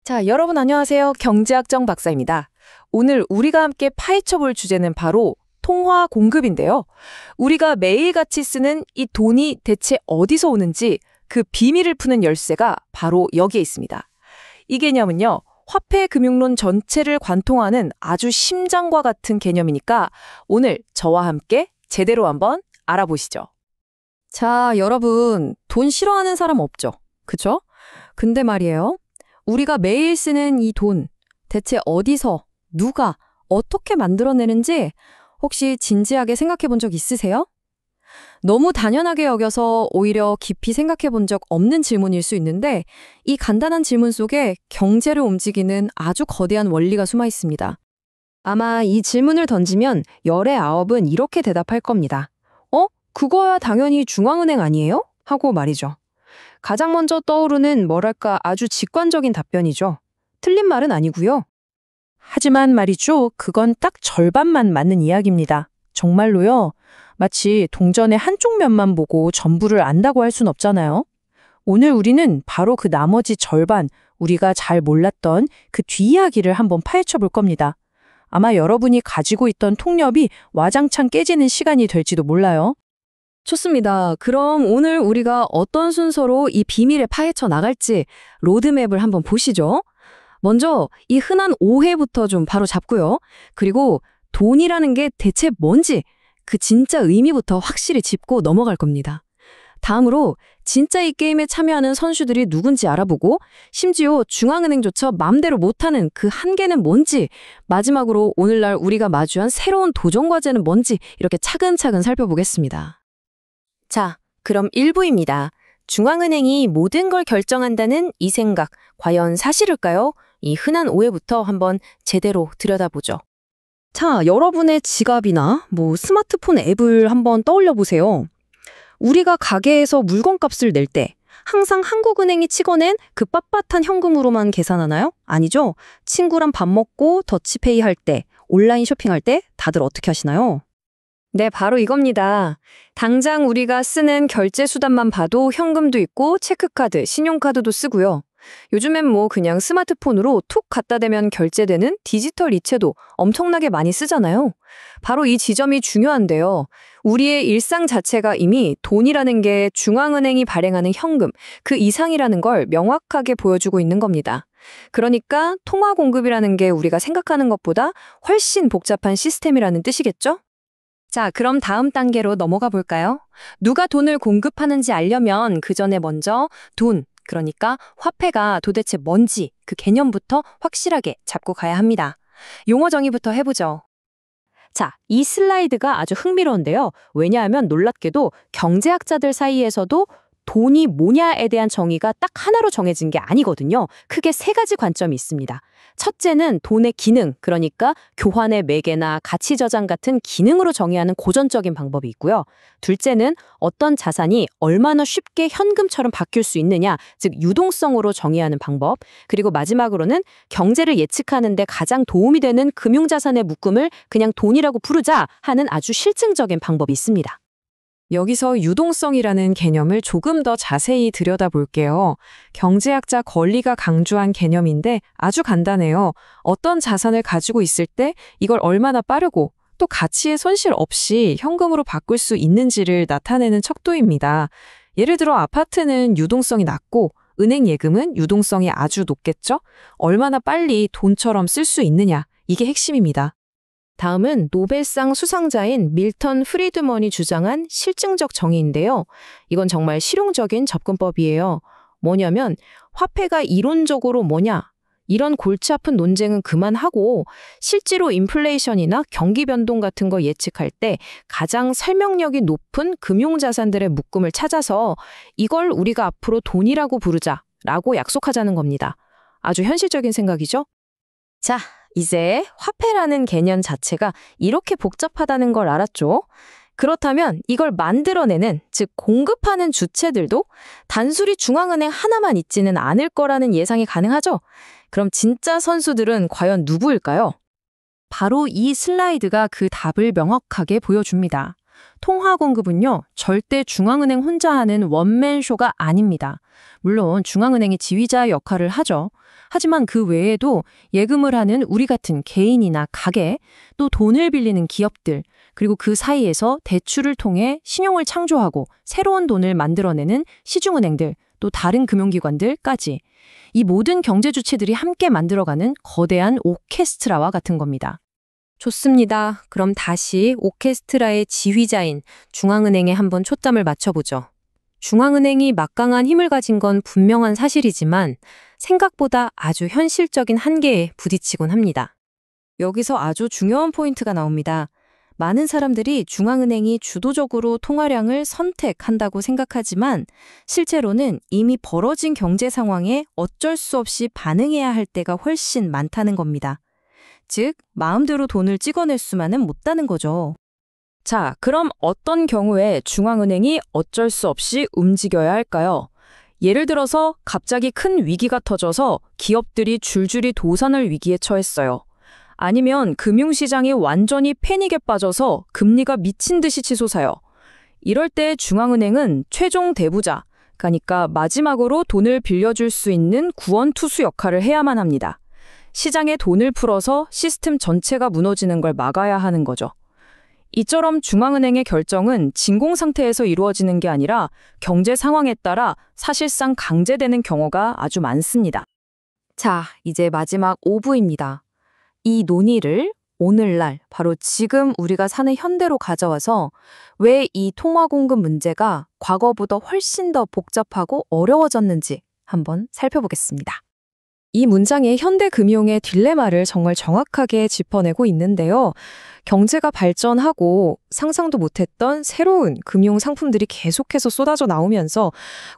자, 여러분 안녕하세요. 경제학정 박사입니다. 오늘 우리가 함께 파헤쳐 볼 주제는 바로 통화 공급인데요. 우리가 매일같이 쓰는 이 돈이 대체 어디서 오는지 그 비밀을 푸는 열쇠가 바로 여기에 있습니다. 이 개념은요, 화폐 금융론 전체를 관통하는 아주 심장과 같은 개념이니까 오늘 저와 함께 제대로 한번 알아보시죠. 자, 여러분, 돈 싫어하는 사람 없죠? 그쵸? 근데 말이에요. 우리가 매일 쓰는 이 돈, 대체 어디서, 누가, 어떻게 만들어내는지 혹시 진지하게 생각해 본 적 있으세요? 너무 당연하게 여겨서 오히려 깊이 생각해 본 적 없는 질문일 수 있는데 이 간단한 질문 속에 경제를 움직이는 아주 거대한 원리가 숨어 있습니다. 아마 이 질문을 던지면 열의 9은 이렇게 대답할 겁니다. 그거야 당연히 중앙은행 아니에요? 하고 말이죠. 가장 먼저 떠오르는 뭐랄까 아주 직관적인 답변이죠. 틀린 말은 아니고요. 하지만 말이죠, 그건 딱 절반만 맞는 이야기입니다. 정말로요. 마치 동전의 한쪽 면만 보고 전부를 안다고 할 순 없잖아요. 오늘 우리는 바로 그 나머지 절반, 우리가 잘 몰랐던 그 뒷이야기를 한번 파헤쳐 볼 겁니다. 아마 여러분이 가지고 있던 통념이 와장창 깨지는 시간이 될지도 몰라요. 좋습니다. 그럼 오늘 우리가 어떤 순서로 이 비밀에 파헤쳐 나갈지 로드맵을 한번 보시죠. 먼저 이 흔한 오해부터 좀 바로 잡고요. 그리고 돈이라는 게 대체 뭔지 그 진짜 의미부터 확실히 짚고 넘어갈 겁니다. 다음으로 진짜 이 게임에 참여하는 선수들이 누군지 알아보고 심지어 중앙은행조차 맘대로 못하는 그 한계는 뭔지 마지막으로 오늘날 우리가 마주한 새로운 도전 과제는 뭔지 이렇게 차근차근 살펴보겠습니다. 자, 그럼 1부입니다. 중앙은행이 모든 걸 결정한다는 이 생각, 과연 사실일까요? 이 흔한 오해부터 한번 제대로 들여다보죠. 자, 여러분의 지갑이나 스마트폰 앱을 한번 떠올려 보세요. 우리가 가게에서 물건값을 낼 때 항상 한국은행이 찍어낸 그 빳빳한 현금으로만 계산하나요? 아니죠. 친구랑 밥 먹고 더치페이 할 때, 온라인 쇼핑할 때 다들 어떻게 하시나요? 네, 바로 이겁니다. 당장 우리가 쓰는 결제 수단만 봐도 현금도 있고 체크카드, 신용카드도 쓰고요. 요즘엔 그냥 스마트폰으로 툭 갖다 대면 결제되는 디지털 이체도 엄청나게 많이 쓰잖아요. 바로 이 지점이 중요한데요. 우리의 일상 자체가 이미 돈이라는 게 중앙은행이 발행하는 현금, 그 이상이라는 걸 명확하게 보여주고 있는 겁니다. 그러니까 통화 공급이라는 게 우리가 생각하는 것보다 훨씬 복잡한 시스템이라는 뜻이겠죠? 자, 그럼 다음 단계로 넘어가 볼까요? 누가 돈을 공급하는지 알려면 그 전에 먼저 돈, 그러니까 화폐가 도대체 뭔지 그 개념부터 확실하게 잡고 가야 합니다. 용어 정의부터 해보죠. 자, 이 슬라이드가 아주 흥미로운데요. 왜냐하면 놀랍게도 경제학자들 사이에서도 돈이 뭐냐에 대한 정의가 딱 하나로 정해진 게 아니거든요. 크게 3가지 관점이 있습니다. 첫째는 돈의 기능, 그러니까 교환의 매개나 가치 저장 같은 기능으로 정의하는 고전적인 방법이 있고요. 둘째는 어떤 자산이 얼마나 쉽게 현금처럼 바뀔 수 있느냐, 즉 유동성으로 정의하는 방법. 그리고 마지막으로는 경제를 예측하는 데 가장 도움이 되는 금융자산의 묶음을 그냥 돈이라고 부르자 하는 아주 실증적인 방법이 있습니다. 여기서 유동성이라는 개념을 조금 더 자세히 들여다볼게요. 경제학자 걸리가 강조한 개념인데 아주 간단해요. 어떤 자산을 가지고 있을 때 이걸 얼마나 빠르고 또 가치의 손실 없이 현금으로 바꿀 수 있는지를 나타내는 척도입니다. 예를 들어 아파트는 유동성이 낮고 은행 예금은 유동성이 아주 높겠죠? 얼마나 빨리 돈처럼 쓸 수 있느냐, 이게 핵심입니다. 다음은 노벨상 수상자인 밀턴 프리드먼이 주장한 실증적 정의인데요. 이건 정말 실용적인 접근법이에요. 뭐냐면 화폐가 이론적으로 뭐냐? 이런 골치 아픈 논쟁은 그만하고 실제로 인플레이션이나 경기 변동 같은 거 예측할 때 가장 설명력이 높은 금융자산들의 묶음을 찾아서 이걸 우리가 앞으로 돈이라고 부르자라고 약속하자는 겁니다. 아주 현실적인 생각이죠? 자, 이제 화폐라는 개념 자체가 이렇게 복잡하다는 걸 알았죠? 그렇다면 이걸 만들어내는, 즉 공급하는 주체들도 단순히 중앙은행 하나만 있지는 않을 거라는 예상이 가능하죠? 그럼 진짜 선수들은 과연 누구일까요? 바로 이 슬라이드가 그 답을 명확하게 보여줍니다. 통화 공급은요, 절대 중앙은행 혼자 하는 원맨쇼가 아닙니다. 물론 중앙은행이 지휘자 역할을 하죠. 하지만 그 외에도 예금을 하는 우리 같은 개인이나 가게, 또 돈을 빌리는 기업들, 그리고 그 사이에서 대출을 통해 신용을 창조하고 새로운 돈을 만들어내는 시중은행들, 또 다른 금융기관들까지 이 모든 경제 주체들이 함께 만들어가는 거대한 오케스트라와 같은 겁니다. 좋습니다. 그럼 다시 오케스트라의 지휘자인 중앙은행에 한번 초점을 맞춰보죠. 중앙은행이 막강한 힘을 가진 건 분명한 사실이지만 생각보다 아주 현실적인 한계에 부딪히곤 합니다. 여기서 아주 중요한 포인트가 나옵니다. 많은 사람들이 중앙은행이 주도적으로 통화량을 선택한다고 생각하지만 실제로는 이미 벌어진 경제 상황에 어쩔 수 없이 반응해야 할 때가 훨씬 많다는 겁니다. 즉, 마음대로 돈을 찍어낼 수만은 못다는 거죠. 자, 그럼 어떤 경우에 중앙은행이 어쩔 수 없이 움직여야 할까요? 예를 들어서 갑자기 큰 위기가 터져서 기업들이 줄줄이 도산할 위기에 처했어요. 아니면 금융시장이 완전히 패닉에 빠져서 금리가 미친 듯이 치솟아요. 이럴 때 중앙은행은 최종 대부자, 그러니까 마지막으로 돈을 빌려줄 수 있는 구원투수 역할을 해야만 합니다. 시장에 돈을 풀어서 시스템 전체가 무너지는 걸 막아야 하는 거죠. 이처럼 중앙은행의 결정은 진공 상태에서 이루어지는 게 아니라 경제 상황에 따라 사실상 강제되는 경우가 아주 많습니다. 자, 이제 마지막 5부입니다. 이 논의를 오늘날 바로 지금 우리가 사는 현대로 가져와서 왜 이 통화 공급 문제가 과거보다 훨씬 더 복잡하고 어려워졌는지 한번 살펴보겠습니다. 이 문장의 현대 금융의 딜레마를 정말 정확하게 짚어내고 있는데요. 경제가 발전하고 상상도 못했던 새로운 금융 상품들이 계속해서 쏟아져 나오면서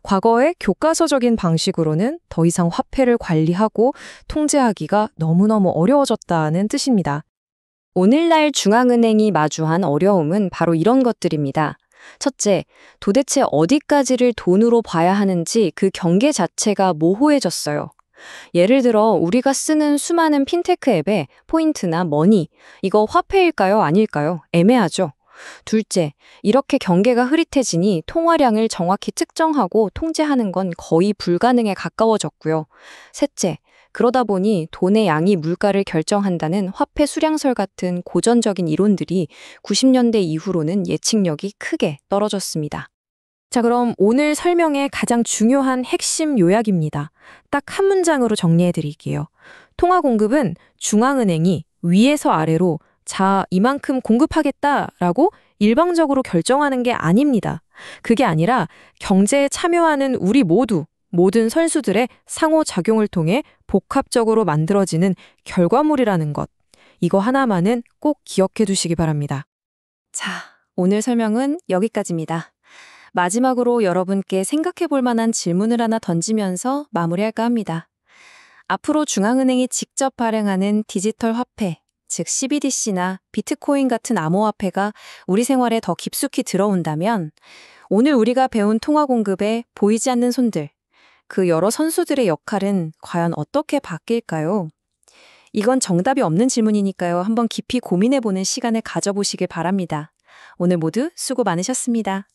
과거의 교과서적인 방식으로는 더 이상 화폐를 관리하고 통제하기가 너무너무 어려워졌다는 뜻입니다. 오늘날 중앙은행이 마주한 어려움은 바로 이런 것들입니다. 첫째, 도대체 어디까지를 돈으로 봐야 하는지 그 경계 자체가 모호해졌어요. 예를 들어 우리가 쓰는 수많은 핀테크 앱에 포인트나 머니, 이거 화폐일까요? 아닐까요? 애매하죠. 둘째, 이렇게 경계가 흐릿해지니 통화량을 정확히 측정하고 통제하는 건 거의 불가능에 가까워졌고요. 셋째, 그러다 보니 돈의 양이 물가를 결정한다는 화폐 수량설 같은 고전적인 이론들이 90년대 이후로는 예측력이 크게 떨어졌습니다. 자, 그럼 오늘 설명의 가장 중요한 핵심 요약입니다. 딱 한 문장으로 정리해 드릴게요. 통화 공급은 중앙은행이 위에서 아래로 자, 이만큼 공급하겠다라고 일방적으로 결정하는 게 아닙니다. 그게 아니라 경제에 참여하는 우리 모든 선수들의 상호작용을 통해 복합적으로 만들어지는 결과물이라는 것. 이거 하나만은 꼭 기억해 두시기 바랍니다. 자, 오늘 설명은 여기까지입니다. 마지막으로 여러분께 생각해 볼 만한 질문을 하나 던지면서 마무리할까 합니다. 앞으로 중앙은행이 직접 발행하는 디지털 화폐, 즉 CBDC나 비트코인 같은 암호화폐가 우리 생활에 더 깊숙이 들어온다면 오늘 우리가 배운 통화 공급에 보이지 않는 손들, 그 여러 선수들의 역할은 과연 어떻게 바뀔까요? 이건 정답이 없는 질문이니까요. 한번 깊이 고민해 보는 시간을 가져보시길 바랍니다. 오늘 모두 수고 많으셨습니다.